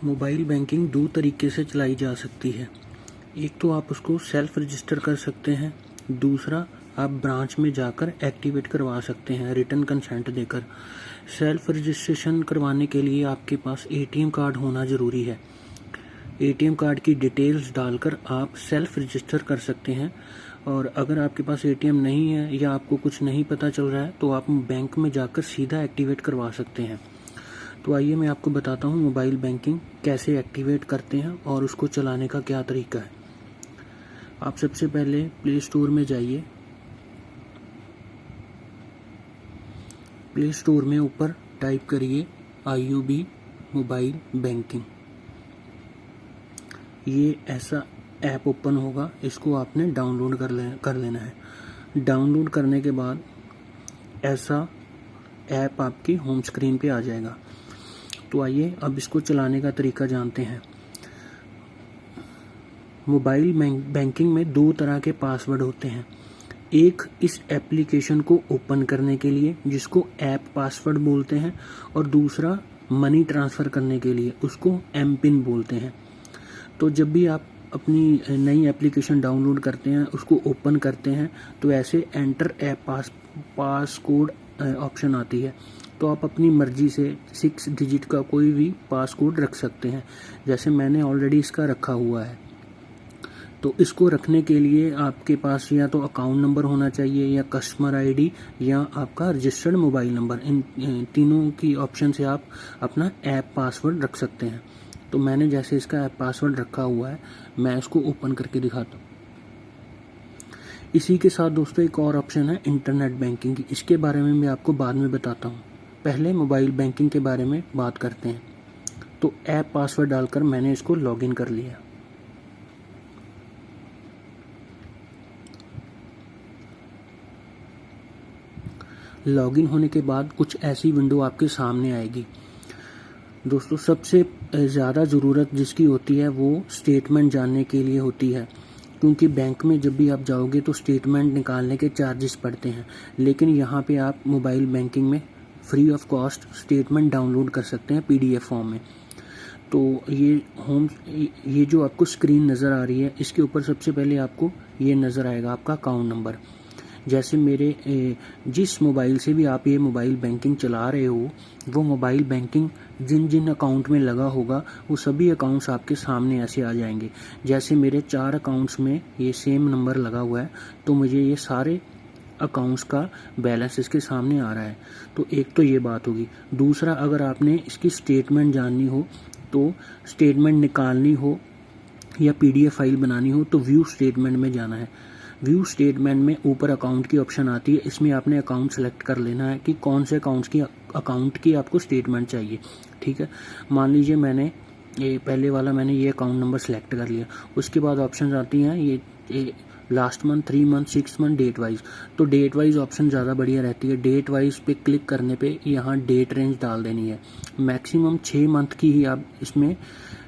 Mobile banking दो तरीके से चलाई जा सकती है। एक तो आप उसको सेल्फ रजिस्टर कर सकते हैं, दूसरा आप ब्रांच में जाकर एक्टिवेट करवा सकते हैं रिटन कंसेंट देकर। सेल्फ रजिस्ट्रेशन करवाने के लिए आपके पास एटीएम कार्ड होना ज़रूरी है। एटीएम कार्ड की डिटेल्स डालकर आप सेल्फ रजिस्टर कर सकते हैं। और अगर आपके पास एटीएम नहीं है या आपको कुछ नहीं पता चल रहा है तो आप बैंक में जाकर सीधा एक्टिवेट करवा सकते हैं। तो आइए मैं आपको बताता हूँ मोबाइल बैंकिंग कैसे एक्टिवेट करते हैं और उसको चलाने का क्या तरीका है। आप सबसे पहले प्ले स्टोर में जाइए। प्ले स्टोर में ऊपर टाइप करिए IUB मोबाइल बैंकिंग। ये ऐसा ऐप ओपन होगा, इसको आपने डाउनलोड कर लेना है। डाउनलोड करने के बाद ऐसा ऐप आपकी होम स्क्रीन पे आ जाएगा। तो आइए अब इसको चलाने का तरीका जानते हैं। मोबाइल बैंकिंग में दो तरह के पासवर्ड होते हैं। एक इस एप्लीकेशन को ओपन करने के लिए जिसको ऐप पासवर्ड बोलते हैं, और दूसरा मनी ट्रांसफ़र करने के लिए उसको एमपिन बोलते हैं। तो जब भी आप अपनी नई एप्लीकेशन डाउनलोड करते हैं, उसको ओपन करते हैं, तो ऐसे एंटर ऐप पास कोड ऑप्शन आती है। तो आप अपनी मर्जी से 6 डिजिट का कोई भी पास कोड रख सकते हैं। जैसे मैंने ऑलरेडी इसका रखा हुआ है। तो इसको रखने के लिए आपके पास या तो अकाउंट नंबर होना चाहिए, या कस्टमर आईडी, या आपका रजिस्टर्ड मोबाइल नंबर। इन तीनों की ऑप्शन से आप अपना ऐप पासवर्ड रख सकते हैं। तो मैंने जैसे इसका ऐप पासवर्ड रखा हुआ है, मैं इसको ओपन करके दिखाता हूँ। इसी के साथ दोस्तों एक और ऑप्शन है इंटरनेट बैंकिंग की। इसके बारे में मैं आपको बाद में बताता हूँ। पहले मोबाइल बैंकिंग के बारे में बात करते हैं। तो ऐप पासवर्ड डालकर मैंने इसको लॉगिन कर लिया। लॉगिन होने के बाद कुछ ऐसी विंडो आपके सामने आएगी। दोस्तों सबसे ज़्यादा ज़रूरत जिसकी होती है वो स्टेटमेंट जानने के लिए होती है, क्योंकि बैंक में जब भी आप जाओगे तो स्टेटमेंट निकालने के चार्जेस पड़ते हैं। लेकिन यहाँ पे आप मोबाइल बैंकिंग में free of cost statement download कर सकते हैं PDF फॉर्म में। तो ये जो आपको स्क्रीन नज़र आ रही है, इसके ऊपर सबसे पहले आपको ये नज़र आएगा आपका अकाउंट नंबर। जैसे मेरे जिस मोबाइल से भी आप ये मोबाइल बैंकिंग चला रहे हो, वो मोबाइल बैंकिंग जिन जिन अकाउंट में लगा होगा वो सभी अकाउंट्स आपके सामने ऐसे आ जाएंगे। जैसे मेरे 4 अकाउंट्स में ये सेम नंबर लगा हुआ है, तो मुझे ये सारे अकाउंट्स का बैलेंस इसके सामने आ रहा है। तो एक तो ये बात होगी। दूसरा, अगर आपने इसकी स्टेटमेंट जाननी हो, तो स्टेटमेंट निकालनी हो या PDF फाइल बनानी हो, तो व्यू स्टेटमेंट में जाना है। व्यू स्टेटमेंट में ऊपर अकाउंट की ऑप्शन आती है। इसमें आपने अकाउंट सेलेक्ट कर लेना है कि कौन से अकाउंट की आपको स्टेटमेंट चाहिए। ठीक है, मान लीजिए मैंने ये पहले वाला ये अकाउंट नंबर सेलेक्ट कर लिया। उसके बाद ऑप्शन आती हैं ये last month, 3 month, 6 month, date wise. तो डेट वाइज ऑप्शन ज़्यादा बढ़िया रहती है। डेट वाइज पे क्लिक करने पे यहाँ डेट रेंज डाल देनी है। मैक्सिमम 6 मंथ की ही आप इसमें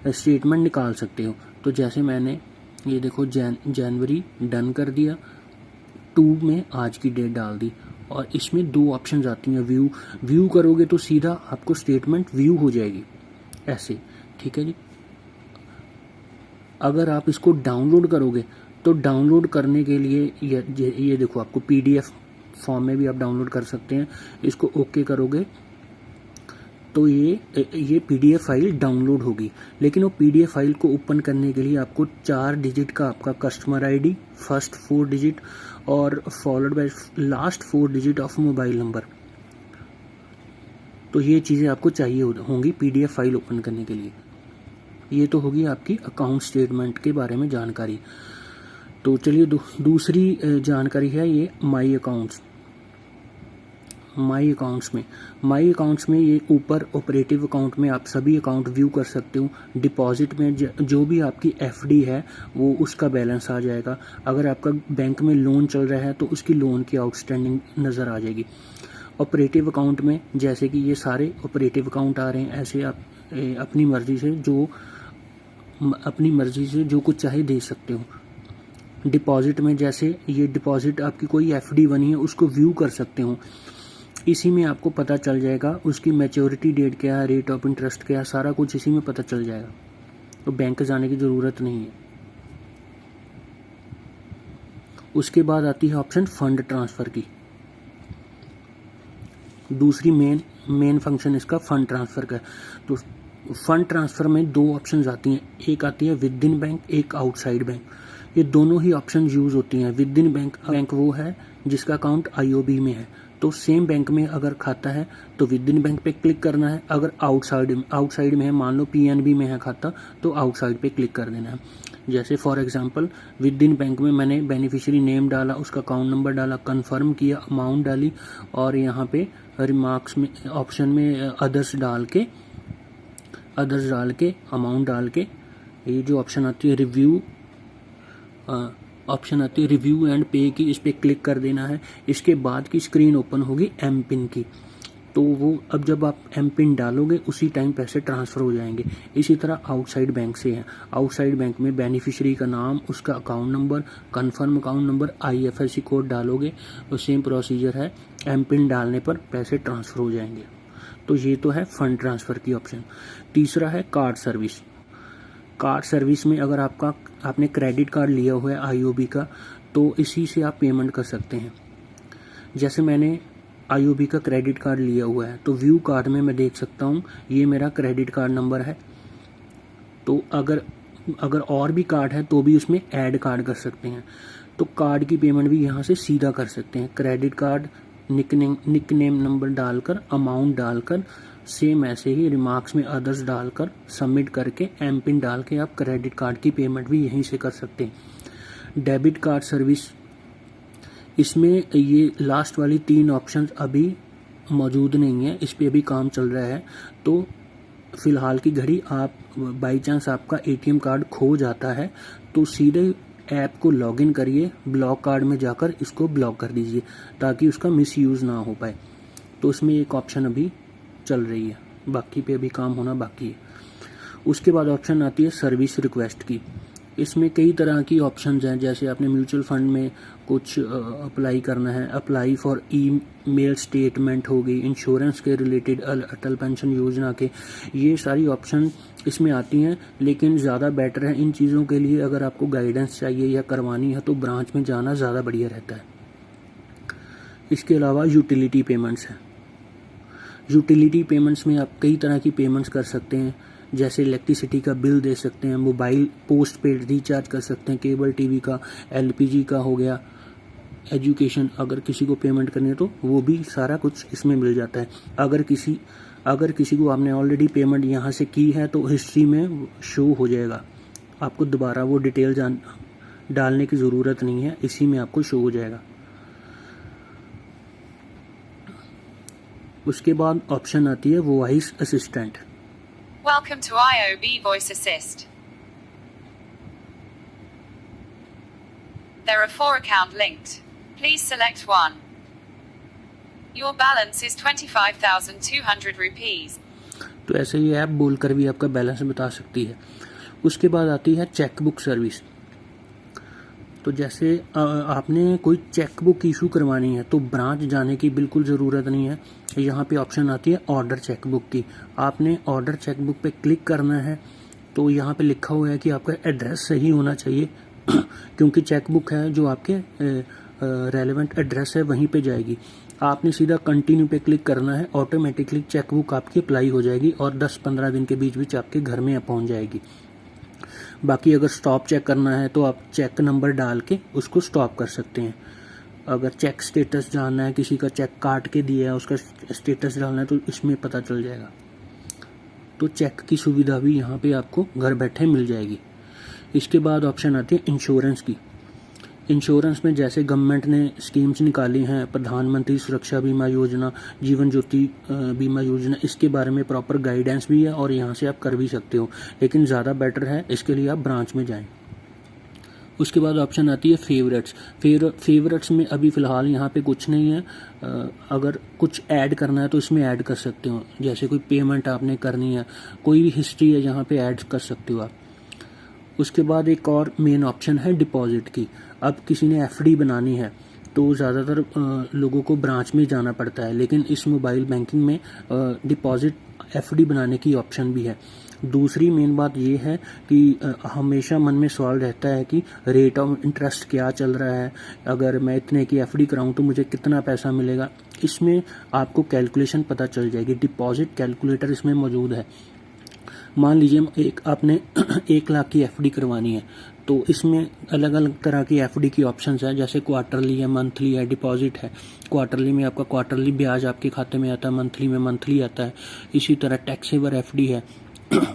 स्टेटमेंट निकाल सकते हो। तो जैसे मैंने ये देखो जनवरी डन कर दिया, 2 में आज की डेट डाल दी, और इसमें 2 ऑप्शन आती हैं। व्यू करोगे तो सीधा आपको स्टेटमेंट व्यू हो जाएगी ऐसे। ठीक है जी। अगर आप इसको डाउनलोड करोगे तो डाउनलोड करने के लिए ये देखो, आपको PDF फॉर्म में भी आप डाउनलोड कर सकते हैं। इसको ओके करोगे तो ये PDF फाइल डाउनलोड होगी। लेकिन वो PDF फाइल को ओपन करने के लिए आपको 4 डिजिट का आपका कस्टमर आईडी, फर्स्ट 4 डिजिट और followed by last 4 digit of mobile number, तो ये चीज़ें आपको चाहिए होंगी PDF फाइल ओपन करने के लिए। ये तो होगी आपकी अकाउंट स्टेटमेंट के बारे में जानकारी। तो चलिए दूसरी जानकारी है ये माई अकाउंट्स में ये ऊपर ऑपरेटिव अकाउंट में आप सभी अकाउंट व्यू कर सकते हो। डिपॉजिट में जो भी आपकी FD है वो उसका बैलेंस आ जाएगा। अगर आपका बैंक में लोन चल रहा है तो उसकी लोन की आउटस्टैंडिंग नज़र आ जाएगी। ऑपरेटिव अकाउंट में जैसे कि ये सारे ऑपरेटिव अकाउंट आ रहे हैं, ऐसे आप अपनी मर्जी से जो कुछ चाहे दे सकते हो। डिपॉजिट में जैसे ये डिपॉजिट आपकी कोई FD बनी है उसको व्यू कर सकते हो। इसी में आपको पता चल जाएगा उसकी मैच्योरिटी डेट क्या है, रेट ऑफ इंटरेस्ट क्या है, सारा कुछ इसी में पता चल जाएगा, तो बैंक जाने की ज़रूरत नहीं है। उसके बाद आती है ऑप्शन फंड ट्रांसफ़र की। दूसरी मेन फंक्शन इसका फंड ट्रांसफ़र का है। तो फंड ट्रांसफ़र में दो ऑप्शंस आती हैं, एक आती है विद इन बैंक, एक आउटसाइड बैंक। ये दोनों ही ऑप्शन यूज़ होती हैं। विद इन बैंक वो है जिसका अकाउंट आईओबी में है, तो सेम बैंक में अगर खाता है तो विद इन बैंक पे क्लिक करना है। अगर आउटसाइड में है, मान लो पीएनबी में है खाता, तो आउटसाइड पे क्लिक कर देना है। जैसे for example with in bank में मैंने बेनिफिशियरी नेम डाला, उसका अकाउंट नंबर डाला, कंफर्म किया, अमाउंट डाली, और यहाँ पे रिमार्क्स में ऑप्शन में अदर्स डाल के अमाउंट डाल के ये जो ऑप्शन आती है रिव्यू एंड पे की, इस पर क्लिक कर देना है। इसके बाद की स्क्रीन ओपन होगी एम पिन की, तो वो अब जब आप एम पिन डालोगे उसी टाइम पैसे ट्रांसफ़र हो जाएंगे। इसी तरह आउटसाइड बैंक से है, आउटसाइड बैंक में बेनिफिशियरी का नाम, उसका account number, confirm account number, IFSC code डालोगे, तो सेम प्रोसीजर है, एम पिन डालने पर पैसे ट्रांसफ़र हो जाएंगे। तो ये तो है फंड ट्रांसफ़र की ऑप्शन। तीसरा है कार्ड सर्विस। कार्ड सर्विस में अगर आपने क्रेडिट कार्ड लिया हुआ है आईओबी का, तो इसी से आप पेमेंट कर सकते हैं। जैसे मैंने आईओबी का क्रेडिट कार्ड लिया हुआ है, तो व्यू कार्ड में मैं देख सकता हूँ ये मेरा क्रेडिट कार्ड नंबर है। तो अगर और भी कार्ड है तो भी उसमें ऐड कार्ड कर सकते हैं, तो कार्ड की पेमेंट भी यहाँ से सीधा कर सकते हैं। क्रेडिट कार्ड निकनेम नंबर डालकर, अमाउंट डालकर, सेम ऐसे ही रिमार्क्स में अदर्स डालकर, सबमिट करके, एम पिन डाल के आप क्रेडिट कार्ड की पेमेंट भी यहीं से कर सकते हैं। डेबिट कार्ड सर्विस, इसमें ये लास्ट वाली 3 ऑप्शंस अभी मौजूद नहीं है, इस पे अभी काम चल रहा है। तो फिलहाल की घड़ी आप बाई चांस आपका एटीएम कार्ड खो जाता है तो सीधे ऐप को लॉगिन करिए, ब्लॉक कार्ड में जाकर इसको ब्लॉक कर दीजिए ताकि उसका मिसयूज़ ना हो पाए। तो उसमें एक ऑप्शन अभी चल रही है, बाकी पे अभी काम होना बाकी है। उसके बाद ऑप्शन आती है सर्विस रिक्वेस्ट की। इसमें कई तरह की ऑप्शंस हैं, जैसे आपने म्यूचुअल फंड में कुछ अप्लाई करना है, अप्लाई फॉर ईमेल स्टेटमेंट हो गई, इंश्योरेंस के रिलेटेड, अटल पेंशन योजना के, ये सारी ऑप्शन इसमें आती हैं। लेकिन ज़्यादा बेटर है इन चीज़ों के लिए अगर आपको गाइडेंस चाहिए या करवानी है तो ब्रांच में जाना ज़्यादा बढ़िया रहता है। इसके अलावा यूटिलिटी पेमेंट्स हैं। यूटिलिटी पेमेंट्स में आप कई तरह की पेमेंट्स कर सकते हैं, जैसे इलेक्ट्रिसिटी का बिल दे सकते हैं, मोबाइल पोस्ट पेड रिचार्ज कर सकते हैं, केबल टीवी का, एलपीजी का हो गया, एजुकेशन अगर किसी को पेमेंट करनी है तो वो भी सारा कुछ इसमें मिल जाता है। अगर किसी को आपने ऑलरेडी पेमेंट यहाँ से की है तो हिस्ट्री में शो हो जाएगा, आपको दोबारा वो डिटेल डालने की ज़रूरत नहीं है, इसी में आपको शो हो जाएगा। उसके बाद ऑप्शन आती है voice assistant. Welcome to IOB Voice Assist. There are 4 accounts linked. Please select one. Your balance is 25,200 rupees. तो ऐसे ही ऐप बोलकर भी आपका बैलेंस बता सकती है। उसके बाद आती है चेकबुक सर्विस। तो जैसे आपने कोई चेकबुक इशू करवानी है तो ब्रांच जाने की बिल्कुल ज़रूरत नहीं है। यहाँ पे ऑप्शन आती है ऑर्डर चेकबुक की। आपने ऑर्डर चेकबुक पे क्लिक करना है, तो यहाँ पे लिखा हुआ है कि आपका एड्रेस सही होना चाहिए क्योंकि चेकबुक है जो आपके रेलेवेंट एड्रेस है वहीं पे जाएगी। आपने सीधा कंटिन्यू पे क्लिक करना है, ऑटोमेटिकली चेकबुक आपकी अप्लाई हो जाएगी और 10-15 दिन के बीच आपके घर में पहुँच जाएगी। बाकी अगर स्टॉप चेक करना है तो आप चेक नंबर डाल के उसको स्टॉप कर सकते हैं। अगर चेक स्टेटस जानना है, किसी का चेक काट के दिया है उसका स्टेटस डालना है तो इसमें पता चल जाएगा। तो चेक की सुविधा भी यहाँ पे आपको घर बैठे मिल जाएगी। इसके बाद ऑप्शन आती है इंश्योरेंस की। इंश्योरेंस में जैसे गवर्नमेंट ने स्कीम्स निकाली हैं, प्रधानमंत्री सुरक्षा बीमा योजना, जीवन ज्योति बीमा योजना, इसके बारे में प्रॉपर गाइडेंस भी है और यहाँ से आप कर भी सकते हो, लेकिन ज़्यादा बेटर है इसके लिए आप ब्रांच में जाएं। उसके बाद ऑप्शन आती है फेवरेट्स। फेवरेट्स में अभी फ़िलहाल यहाँ पे कुछ नहीं है। अगर कुछ ऐड करना है तो इसमें ऐड कर सकते हो, जैसे कोई पेमेंट आपने करनी है, कोई भी हिस्ट्री है यहाँ पे ऐड कर सकते हो आप। उसके बाद एक और मेन ऑप्शन है डिपॉजिट की। अब किसी ने एफडी बनानी है तो ज़्यादातर लोगों को ब्रांच में जाना पड़ता है, लेकिन इस मोबाइल बैंकिंग में डिपॉजिट एफडी बनाने की ऑप्शन भी है। दूसरी मेन बात ये है कि हमेशा मन में सवाल रहता है कि रेट ऑफ इंटरेस्ट क्या चल रहा है, अगर मैं इतने की एफडी कराऊं तो मुझे कितना पैसा मिलेगा। इसमें आपको कैलकुलेशन पता चल जाएगी, डिपॉजिट कैलकुलेटर इसमें मौजूद है। मान लीजिए आपने 1 लाख की एफडी करवानी है, तो इसमें अलग अलग तरह की एफडी की ऑप्शंस है, जैसे क्वार्टरली है, मंथली है, डिपॉजिट है। क्वार्टरली में आपका क्वार्टरली ब्याज आपके खाते में आता है, मंथली में मंथली आता है। इसी तरह टैक्सेबल एफडी है।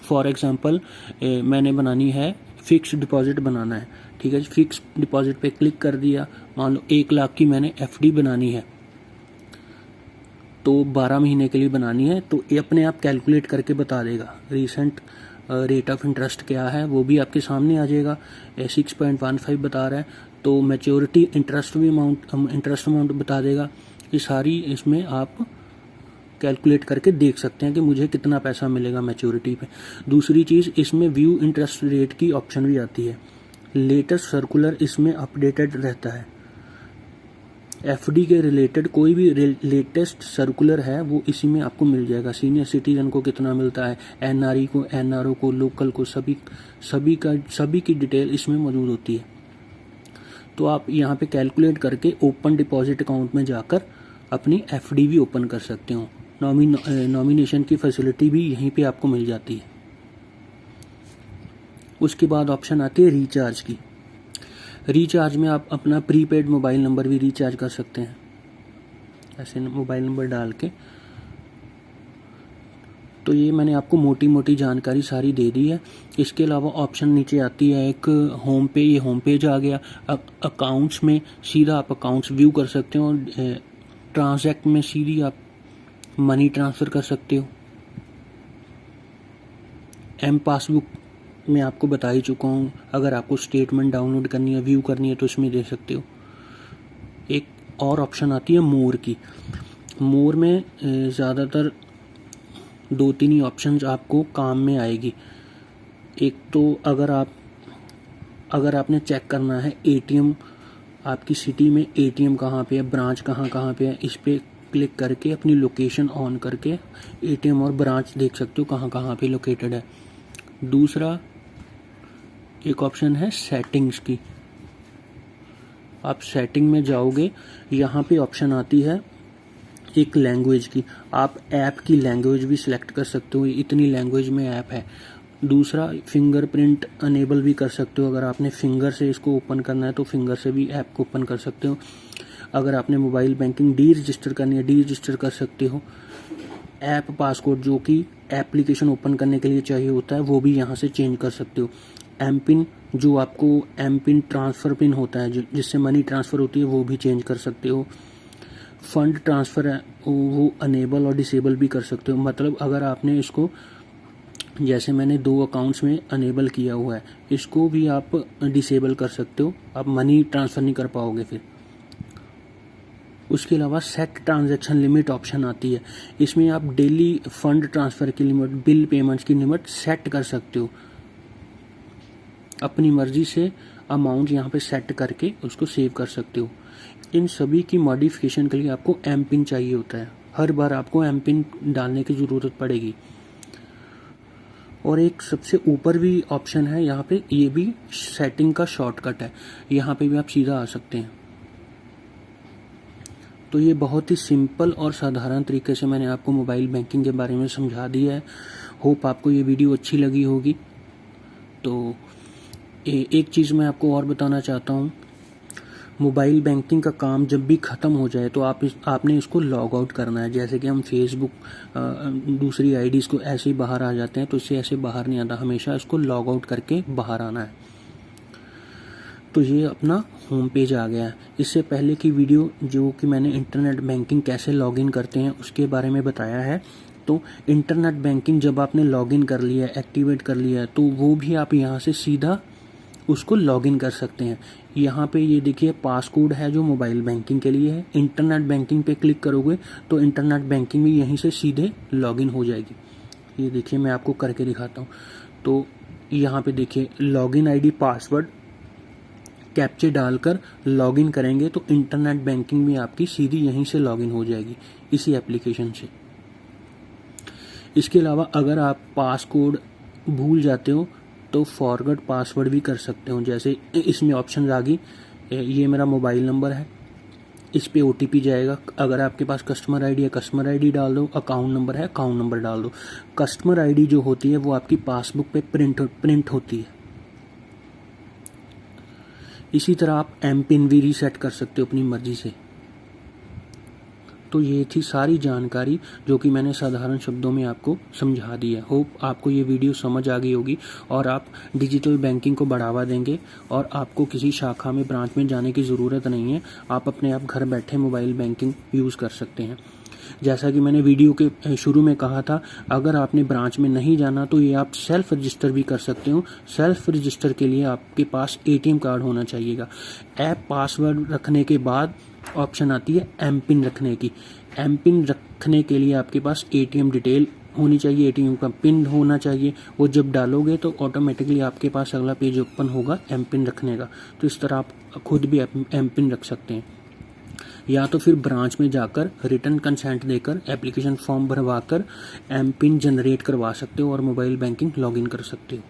फॉर एग्जांपल मैंने बनानी है, फिक्स डिपॉजिट बनाना है, ठीक है। फिक्स डिपॉजिट पे क्लिक कर दिया, मान लो 1 लाख की मैंने एफडी बनानी है, तो 12 महीने के लिए बनानी है, तो ये अपने आप कैलकुलेट करके बता देगा। रिसेंट रेट ऑफ इंटरेस्ट क्या है वो भी आपके सामने आ जाएगा। 6.15 बता रहा है, तो मैच्योरिटी इंटरेस्ट अमाउंट बता देगा। ये सारी इसमें आप कैलकुलेट करके देख सकते हैं कि मुझे कितना पैसा मिलेगा मैच्योरिटी पे। दूसरी चीज़, इसमें व्यू इंटरेस्ट रेट की ऑप्शन भी आती है। लेटेस्ट सर्कुलर इसमें अपडेटेड रहता है। एफडी के रिलेटेड कोई भी लेटेस्ट सर्कुलर है वो इसी में आपको मिल जाएगा। सीनियर सिटीजन को कितना मिलता है, एनआरई को, एनआरओ को, लोकल को, सभी की डिटेल इसमें मौजूद होती है। तो आप यहाँ पे कैलकुलेट करके ओपन डिपॉजिट अकाउंट में जाकर अपनी एफडी भी ओपन कर सकते हो। नॉमिनेशन की फैसिलिटी भी यहीं पे आपको मिल जाती है। उसके बाद ऑप्शन आती है रिचार्ज की। रिचार्ज में आप अपना प्रीपेड मोबाइल नंबर भी रिचार्ज कर सकते हैं, ऐसे मोबाइल नंबर डाल के। तो ये मैंने आपको मोटी मोटी जानकारी सारी दे दी है। इसके अलावा ऑप्शन नीचे आती है एक होम पे, ये होम पेज आ गया। अकाउंट्स में सीधा आप अकाउंट्स व्यू कर सकते हो। ट्रांजैक्ट में सीधी आप मनी ट्रांसफ़र कर सकते हो। एम पासबुक मैं आपको बता ही चुका हूँ, अगर आपको स्टेटमेंट डाउनलोड करनी है, व्यू करनी है तो इसमें दे सकते हो। एक और ऑप्शन आती है मोर की। मोर में ज़्यादातर 2-3 ही ऑप्शंस आपको काम में आएगी। एक तो अगर आपने चेक करना है एटीएम आपकी सिटी में एटीएम कहाँ पे है, ब्रांच कहाँ पे है, इस पर क्लिक करके अपनी लोकेशन ऑन करके एटीएम और ब्रांच देख सकते हो कहाँ पे लोकेटेड है। दूसरा एक ऑप्शन है सेटिंग्स की। आप सेटिंग में जाओगे, यहाँ पे ऑप्शन आती है एक लैंग्वेज की। आप ऐप की लैंग्वेज भी सिलेक्ट कर सकते हो, इतनी लैंग्वेज में ऐप है। दूसरा, फिंगरप्रिंट अनेबल भी कर सकते हो। अगर आपने फिंगर से इसको ओपन करना है तो फिंगर से भी ऐप को ओपन कर सकते हो। अगर आपने मोबाइल बैंकिंग डी रजिस्टर करनी है, डी रजिस्टर कर सकते हो। ऐप पासकोड जो कि एप्लीकेशन ओपन करने के लिए चाहिए होता है वो भी यहाँ से चेंज कर सकते हो। एम पिन, जो आपको एम पिन ट्रांसफ़र पिन होता है जिससे मनी ट्रांसफ़र होती है, वो भी चेंज कर सकते हो। फंड ट्रांसफ़र है वो अनेबल और डिसेबल भी कर सकते हो। मतलब अगर आपने इसको, जैसे मैंने 2 अकाउंट्स में अनेबल किया हुआ है, इसको भी आप डिसेबल कर सकते हो, आप मनी ट्रांसफ़र नहीं कर पाओगे फिर। उसके अलावा सेट ट्रांजैक्शन लिमिट ऑप्शन आती है। इसमें आप डेली फंड ट्रांसफ़र की लिमिट, बिल पेमेंट्स की लिमिट सेट कर सकते हो। अपनी मर्जी से अमाउंट यहाँ पे सेट करके उसको सेव कर सकते हो। इन सभी की मॉडिफिकेशन के लिए आपको एम पिन चाहिए होता है। हर बार आपको एम पिन डालने की ज़रूरत पड़ेगी। और एक सबसे ऊपर भी ऑप्शन है यहाँ पे, ये भी सेटिंग का शॉर्टकट है, यहाँ पे भी आप सीधा आ सकते हैं। तो ये बहुत ही सिंपल और साधारण तरीके से मैंने आपको मोबाइल बैंकिंग के बारे में समझा दिया है। होप आपको ये वीडियो अच्छी लगी होगी। तो एक चीज़ मैं आपको और बताना चाहता हूँ, मोबाइल बैंकिंग का काम जब भी ख़त्म हो जाए तो आपने इसको लॉग आउट करना है। जैसे कि हम फेसबुक दूसरी आईडीज़ को ऐसे ही बाहर आ जाते हैं, तो इससे ऐसे बाहर नहीं आता, हमेशा इसको लॉग आउट करके बाहर आना है। तो ये अपना होम पेज आ गया है। इससे पहले की वीडियो जो कि मैंने इंटरनेट बैंकिंग कैसे लॉगिन करते हैं उसके बारे में बताया है। तो इंटरनेट बैंकिंग जब आपने लॉगिन कर लिया है, एक्टिवेट कर लिया है, तो वो भी आप यहाँ से सीधा उसको लॉगिन कर सकते हैं। यहाँ पे ये देखिए पासकोड है जो मोबाइल बैंकिंग के लिए है। इंटरनेट बैंकिंग पे क्लिक करोगे तो इंटरनेट बैंकिंग भी यहीं से सीधे लॉगिन हो जाएगी। ये देखिए मैं आपको करके दिखाता हूँ। तो यहाँ पे देखिए लॉगिन आईडी, पासवर्ड, कैप्चे डालकर लॉगिन करेंगे तो इंटरनेट बैंकिंग भी आपकी सीधी यहीं से लॉगिन हो जाएगी इसी एप्लीकेशन से। इसके अलावा अगर आप पासकोड भूल जाते हो तो फॉरगॉट पासवर्ड भी कर सकते हो। जैसे इसमें ऑप्शन आ गई, ये मेरा मोबाइल नंबर है, इस पे OTP जाएगा। अगर आपके पास कस्टमर आईडी है कस्टमर आईडी डाल दो, अकाउंट नंबर है अकाउंट नंबर डाल दो। कस्टमर आईडी जो होती है वो आपकी पासबुक पे प्रिंट होती है। इसी तरह आप MPIN भी रीसेट कर सकते हो अपनी मर्जी से। तो ये थी सारी जानकारी जो कि मैंने साधारण शब्दों में आपको समझा दी है। होप आपको ये वीडियो समझ आ गई होगी और आप डिजिटल बैंकिंग को बढ़ावा देंगे और आपको किसी शाखा में ब्रांच में जाने की ज़रूरत नहीं है। आप अपने आप घर बैठे मोबाइल बैंकिंग यूज़ कर सकते हैं। जैसा कि मैंने वीडियो के शुरू में कहा था, अगर आपने ब्रांच में नहीं जाना तो ये आप सेल्फ रजिस्टर भी कर सकते हो। सेल्फ रजिस्टर के लिए आपके पास ATM कार्ड होना चाहिएगा। ऐप पासवर्ड रखने के बाद ऑप्शन आती है MPIN रखने की। MPIN रखने के लिए आपके पास ATM डिटेल होनी चाहिए, ATM का पिन होना चाहिए। वो जब डालोगे तो ऑटोमेटिकली आपके पास अगला पेज ओपन होगा MPIN रखने का। तो इस तरह आप खुद भी MPIN रख सकते हैं, या तो फिर ब्रांच में जाकर रिटर्न कंसेंट देकर एप्लीकेशन फॉर्म भरवाकर MPIN जनरेट करवा सकते हो और मोबाइल बैंकिंग लॉगिन कर सकते हो।